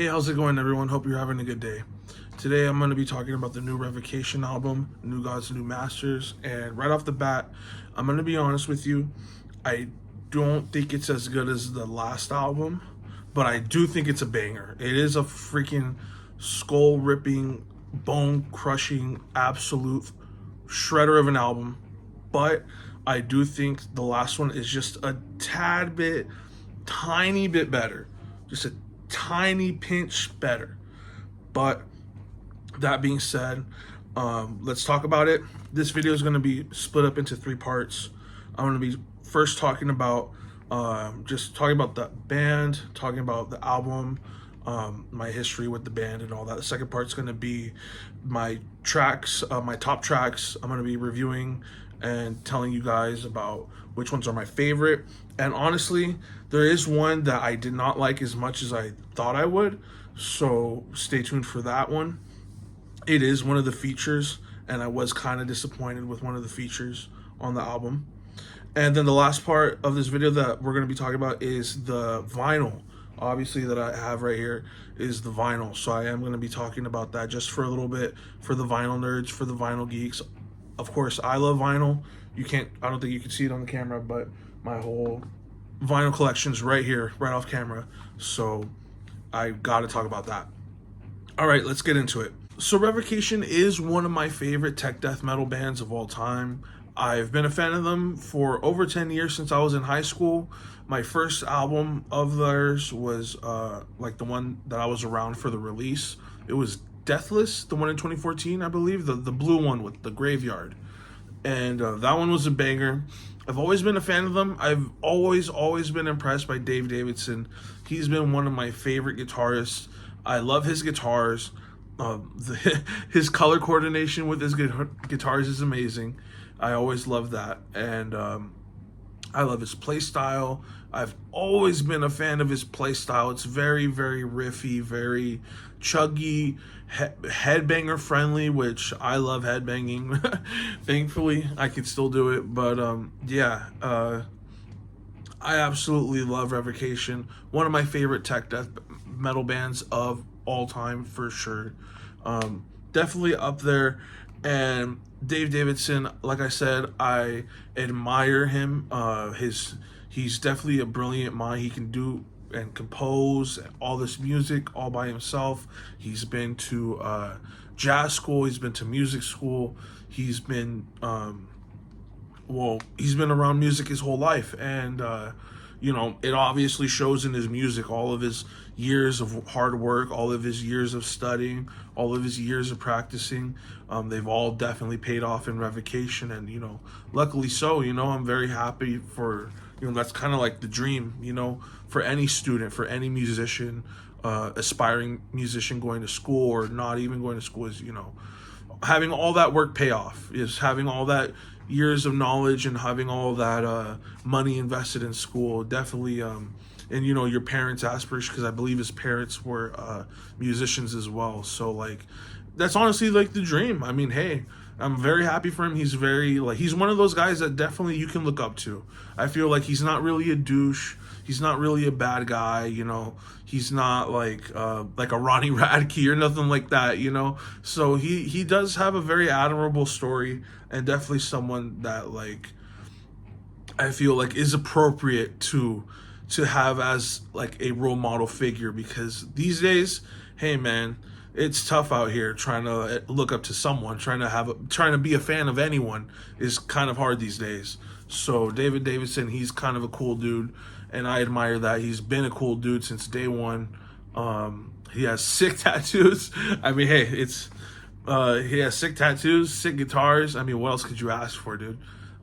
Hey, how's it going, everyone? Hope you're having a good day. Today, I'm going to be talking about the new Revocation album, New Gods, New Masters. And right off the bat, I'm going to be honest with you. I don't think it's as good as the last album, but I do think it's a banger. It is a freaking skull-ripping, bone-crushing, absolute shredder of an album. But I do think the last one is just a tad bit, tiny bit better. Just a tiny pinch better. But that being said, let's talk about it. This video is going to be split up into 3 parts. I'm going to be first talking about just talking about the band, talking about the album, my history with the band and all that. The second part is going to be my tracks, my top tracks. I'm going to be reviewing and telling you guys about which ones are my favorite. And honestly, there is one that I did not like as much as I thought I would, so stay tuned for that one. It is one of the features, and I was kind of disappointed with one of the features on the album. And then the last part of this video that we're going to be talking about is the vinyl. Obviously, that I have right here is the vinyl, so I am going to be talking about that just for a little bit for the vinyl nerds, for the vinyl geeks. Of course, I love vinyl. I don't think you can see it on the camera, but my whole vinyl collection's right here, right off camera. So I got to talk about that. All right, let's get into it. So Revocation is one of my favorite tech death metal bands of all time. I've been a fan of them for over 10 years since I was in high school. My first album of theirs was like the one that I was around for the release. It was Deathless, the one in 2014, I believe, the blue one with the graveyard. And that one was a banger. I've always been a fan of them. I've always been impressed by Dave Davidson. He's been one of my favorite guitarists. I love his guitars. His color coordination with his guitars is amazing. I always love that. And I love his play style. I've always been a fan of his play style. It's very, very riffy, very chuggy, headbanger friendly, which I love headbanging. Thankfully, I can still do it. But I absolutely love Revocation. One of my favorite tech death metal bands of all time, for sure. Definitely up there. And Dave Davidson, like I said, I admire him. He's definitely a brilliant mind. He can do and compose all this music all by himself. He's been to jazz school. He's been to music school. He's been he's been around music his whole life, and it obviously shows in his music. All of his years of hard work, all of his years of studying, all of his years of practicing, they've all definitely paid off in Revocation, and luckily so. I'm very happy for that's kind of like the dream, for any student, for any musician, aspiring musician going to school or not even going to school, is having all that work pay off, is having all that years of knowledge and having all that money invested in school. Definitely and your parents' aspiration, because I believe his parents were musicians as well, so that's honestly the dream. I mean, hey, I'm very happy for him. He's he's one of those guys that definitely you can look up to. I feel like he's not really a douche. He's not really a bad guy, He's not like a Ronnie Radke or nothing like that, So he does have a very admirable story, and definitely someone that I feel is appropriate to have as a role model figure, because these days, hey man, it's tough out here trying to look up to someone, trying to be a fan of anyone is kind of hard these days. So David Davidson, he's kind of a cool dude, and I admire that. He's been a cool dude since day one. He has sick tattoos. I mean, hey, he has sick tattoos, sick guitars. I mean, what else could you ask for, dude?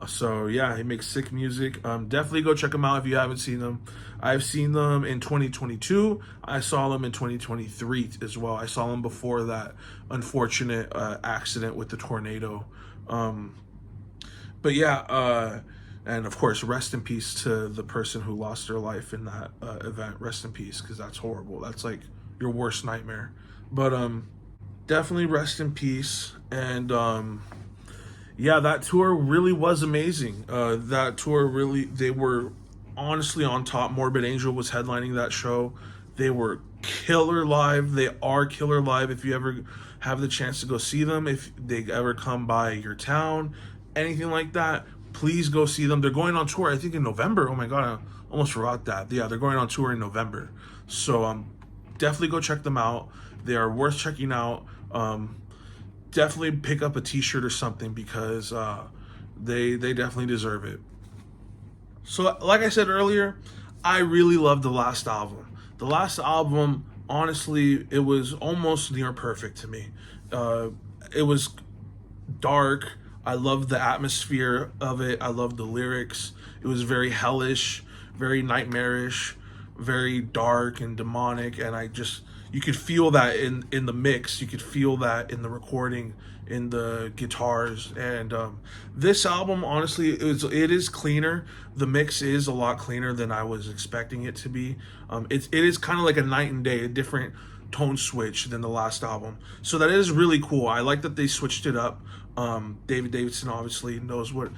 So yeah, he makes sick music. Definitely go check him out if you haven't seen them. I've seen them in 2022. I saw them in 2023 as well. I saw them before that unfortunate accident with the tornado. But yeah, and of course, rest in peace to the person who lost their life in that event. Rest in peace, because that's horrible. That's your worst nightmare. But definitely rest in peace. And yeah, that tour really was amazing. That tour really, they were honestly on top. Morbid Angel was headlining that show. They were killer live. They are killer live. If you ever have the chance to go see them, if they ever come by your town, anything like that, please go see them. They're going on tour, I think, in November. Oh my god, I almost forgot that. Yeah, they're going on tour in November. So definitely go check them out. They are worth checking out. Definitely pick up a t-shirt or something, because they definitely deserve it. So like I said earlier, I really loved the last album. The last album, honestly, it was almost near perfect to me. It was dark. I loved the atmosphere of it. I loved the lyrics. It was very hellish, very nightmarish, very dark and demonic, and you could feel that in the mix. You could feel that in the recording, in the guitars. And this album, honestly, it is cleaner. The mix is a lot cleaner than I was expecting it to be. It is kind of like a night and day, a different tone switch than the last album. So that is really cool. I like that they switched it up. Dave Davidson, obviously knows what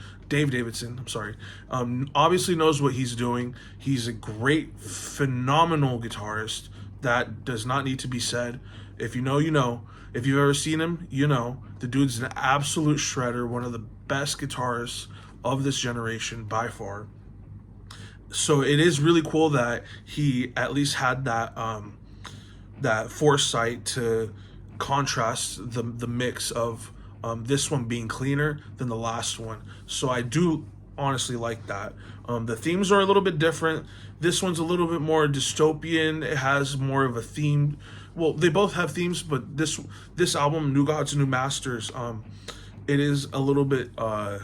he's doing. He's a great, phenomenal guitarist. That does not need to be said. If you know, you know. If you've ever seen him, you know. The dude's an absolute shredder, one of the best guitarists of this generation by far. So it is really cool that he at least had that foresight to contrast the mix of this one being cleaner than the last one. So I do honestly like that. The themes are a little bit different. This one's a little bit more dystopian. It has more of a theme. Well, they both have themes, but this album, New Gods, New Masters, it is a little bit more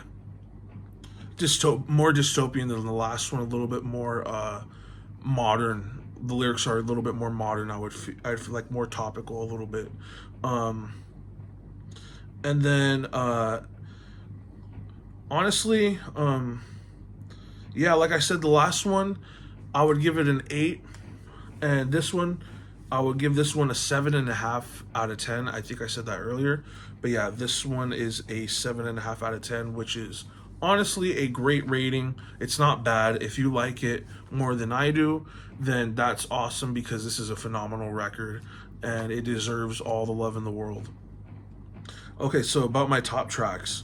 dystopian than the last one. A little bit more modern. The lyrics are a little bit more modern. I feel like more topical a little bit. And then honestly, yeah, like I said, the last one, I would give it an 8, and this one, I would give this one a 7.5 out of 10. I think I said that earlier, but yeah, this one is a 7.5 out of 10, which is honestly a great rating. It's not bad. If you like it more than I do, then that's awesome, because this is a phenomenal record and it deserves all the love in the world. Okay, so about my top tracks.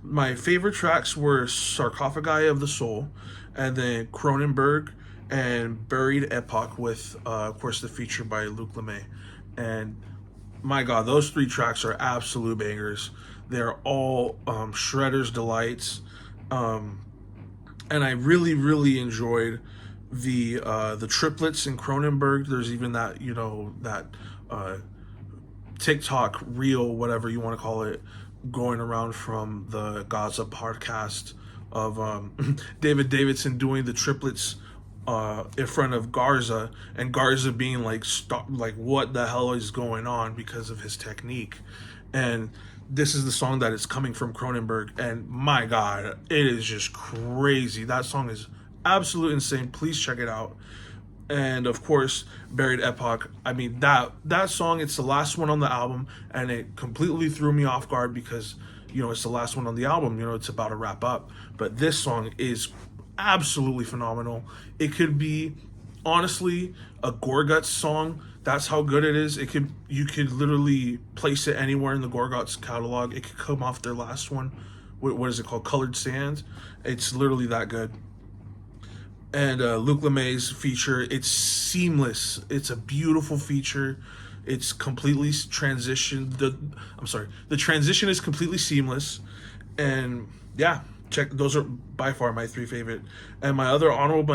My favorite tracks were Sarcophagi of the Soul, and then Cronenberg, and Buried Epoch with, of course, the feature by Luc Lemay. And my God, those 3 tracks are absolute bangers. They're all Shredder's delights. And I really, really enjoyed the triplets in Cronenberg. There's even that, that TikTok reel, whatever you want to call it, going around from the Gaza podcast of David Davidson doing the triplets in front of Garza, and Garza being like, what the hell is going on, because of his technique. And this is the song that is coming from Cronenberg, and my God, it is just crazy. That song is absolutely insane. Please check it out. And of course, Buried Epoch. I mean, that song, it's the last one on the album, and it completely threw me off guard, because it's the last one on the album. It's about to wrap up. But this song is absolutely phenomenal. It could be, honestly, a Gorguts song. That's how good it is. You could literally place it anywhere in the Gorguts catalog. It could come off their last one. What is it called? Colored Sand. It's literally that good. And Luc Lemay's feature, it's seamless. It's a beautiful feature. It's completely transitioned. The transition is completely seamless. And yeah, those are by far my 3 favorite. And my other honorable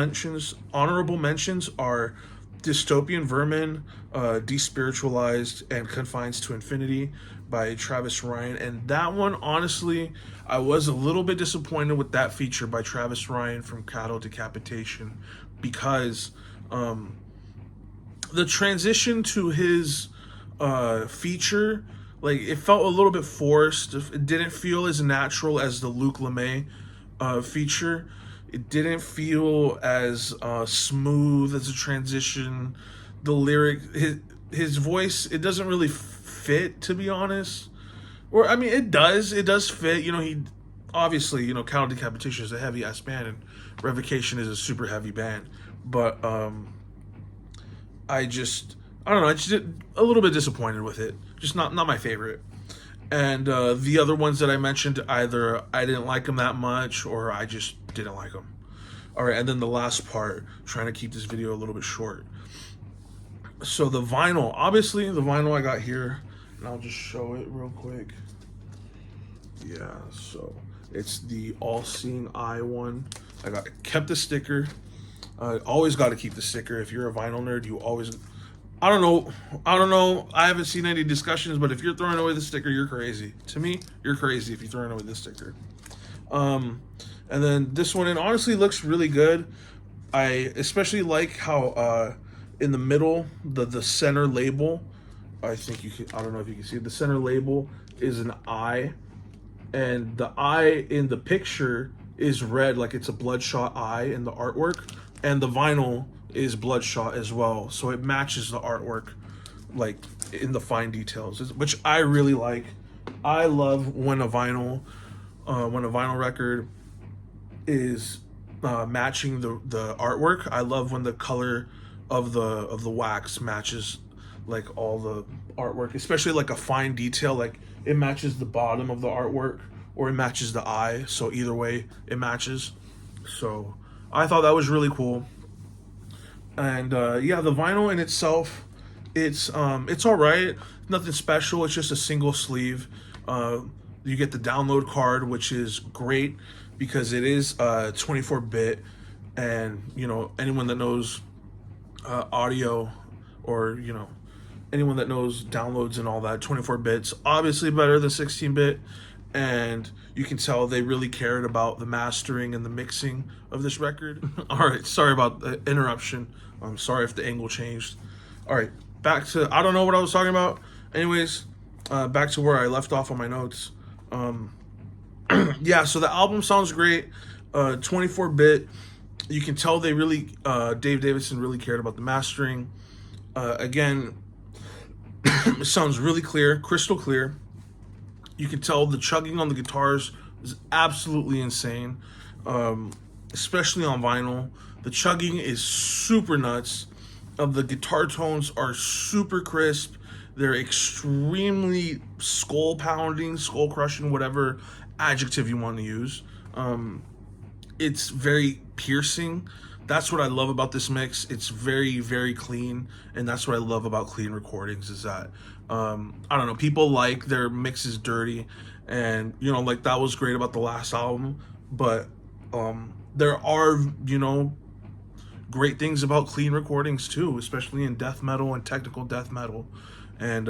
mentions are Dystopian Vermin, Despiritualized, and Confines to Infinity by Travis Ryan. And that one, honestly, I was a little bit disappointed with that feature by Travis Ryan from Cattle Decapitation, because the transition to his feature, it felt a little bit forced. It didn't feel as natural as the Luc Lemay feature. It didn't feel as smooth as a transition. The lyric, his voice, it doesn't really fit, to be honest. Or, I mean, it does fit. He obviously, Cattle Decapitation is a heavy ass band, and Revocation is a super heavy band. But I just I don't know. I just a little bit disappointed with it. Just not my favorite. And the other ones that I mentioned, either I didn't like them that much, or I just didn't like them. All right, and then the last part, trying to keep this video a little bit short. So the vinyl, obviously the vinyl I got here, and I'll just show it real quick. Yeah, so it's the all-seeing eye one. Kept the sticker. Always got to keep the sticker. If you're a vinyl nerd, you always. I don't know. I haven't seen any discussions, but if you're throwing away the sticker, you're crazy. To me, you're crazy if you're throwing away the sticker. And then this one, it honestly looks really good. I especially like how in the middle, the center label. I think you can. I don't know if you can see it. The center label is an eye, and the eye in the picture is red, like it's a bloodshot eye in the artwork, and the vinyl is bloodshot as well, so it matches the artwork, like in the fine details, which I really like. I love when a vinyl record is matching the artwork. I love when the color of the wax matches like all the artwork, especially like a fine detail, like it matches the bottom of the artwork or it matches the eye. So either way, it matches. So I thought that was really cool. And yeah, the vinyl in itself, it's all right. Nothing special. It's just a single sleeve. You get the download card, which is great because it is 24-bit, and you know, anyone that knows audio, or you know, anyone that knows downloads and all that, 24 bits obviously better than 16-bit, and you can tell they really cared about the mastering and the mixing of this record. All right, sorry about the interruption. I'm sorry if the angle changed. All right, back to, I don't know what I was talking about. Anyways, back to where I left off on my notes. Yeah, so the album sounds great. 24-bit. You can tell they really, Dave Davidson really cared about the mastering. Again, it sounds really clear, crystal clear. You can tell the chugging on the guitars is absolutely insane, especially on vinyl. The chugging is super nuts. The guitar tones are super crisp. They're extremely skull pounding, skull crushing, whatever adjective you want to use. It's very piercing. That's what I love about this mix. It's very, very clean, and that's what I love about clean recordings, is that I don't know, people like their mixes dirty, and you know, like that was great about the last album, but there are, you know, great things about clean recordings too, especially in death metal and technical death metal. And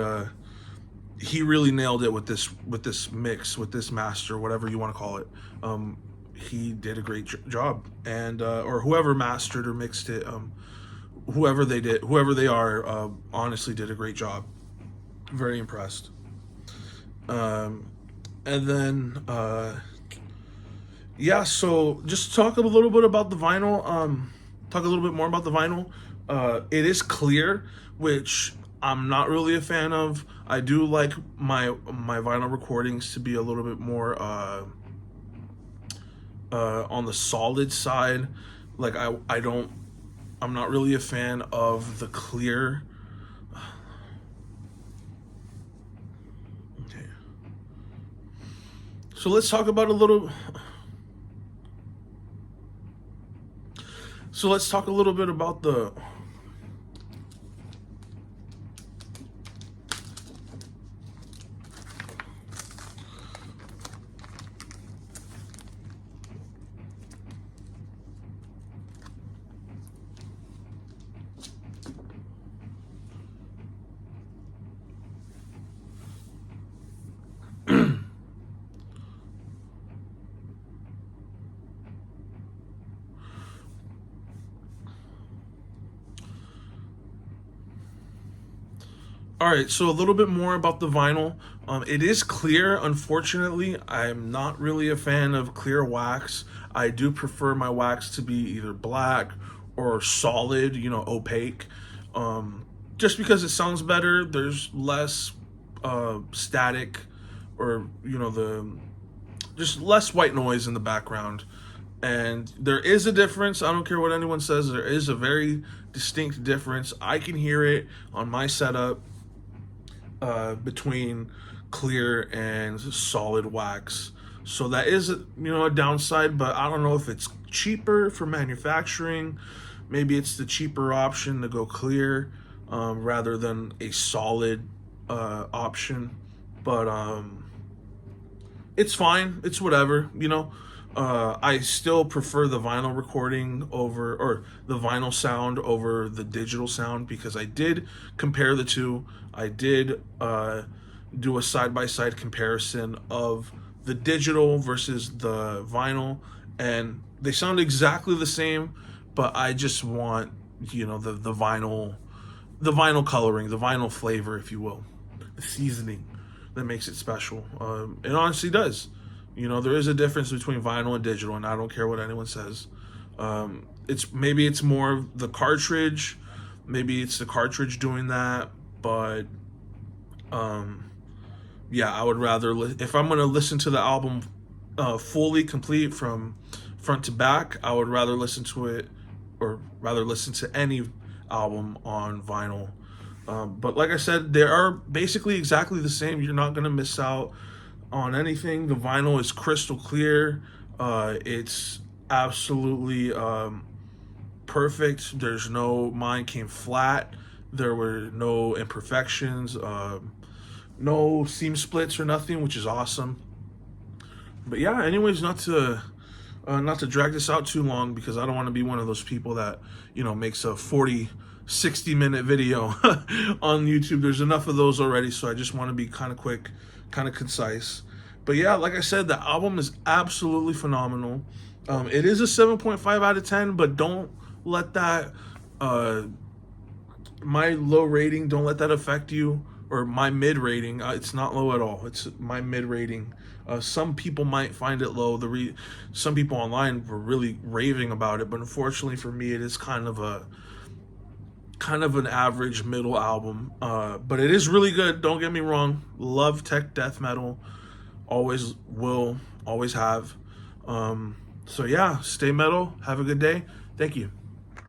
he really nailed it with this mix, with this master, whatever you want to call it. He did a great job, and or whoever mastered or mixed it, whoever they are, honestly did a great job. Very impressed. And then yeah, so just talk a little bit about the vinyl. Talk a little bit more about the vinyl. It is clear, which I'm not really a fan of. I do like my vinyl recordings to be a little bit more on the solid side. Like I'm not really a fan of the clear. Okay. So let's talk about a little. So let's talk a little bit about the. All right, so a little bit more about the vinyl. It is clear. Unfortunately, I'm not really a fan of clear wax. I do prefer my wax to be either black or solid, you know, opaque. Just because it sounds better. There's less static, or you know, just less white noise in the background. And there is a difference. I don't care what anyone says. There is a very distinct difference. I can hear it on my setup between clear and solid wax. So that is, a downside, but I don't know if it's cheaper for manufacturing. Maybe it's the cheaper option to go clear rather than a solid option. But it's fine. It's whatever. I still prefer the vinyl recording or the vinyl sound over the digital sound, because I did compare the two. I did do a side-by-side comparison of the digital versus the vinyl, and they sound exactly the same, but I just want, the vinyl coloring, the vinyl flavor, if you will, the seasoning that makes it special. It honestly does. There is a difference between vinyl and digital, and I don't care what anyone says. Maybe it's more the cartridge, maybe it's the cartridge doing that, but yeah, I would rather if I'm gonna listen to the album fully complete from front to back, I would rather listen to it, or rather listen to any album on vinyl. But like I said, they are basically exactly the same. You're not gonna miss out on anything. The vinyl is crystal clear. It's absolutely perfect. Mine came flat. There were no imperfections, no seam splits or nothing, which is awesome. But yeah, anyways, not to drag this out too long, because I don't want to be one of those people that makes a 60-minute video on YouTube. There's enough of those already, so I just want to be kind of quick, kind of concise. But yeah, like I said, the album is absolutely phenomenal. It is a 7.5 out of 10, but don't let that my low rating, don't let that affect you, or my mid rating. It's not low at all. It's my mid rating. Some people might find it low. Some people online were really raving about it, but unfortunately for me, it is kind of an average middle album. But it is really good. Don't get me wrong. Love tech death metal. Always will. Always have. So yeah, stay metal. Have a good day. Thank you.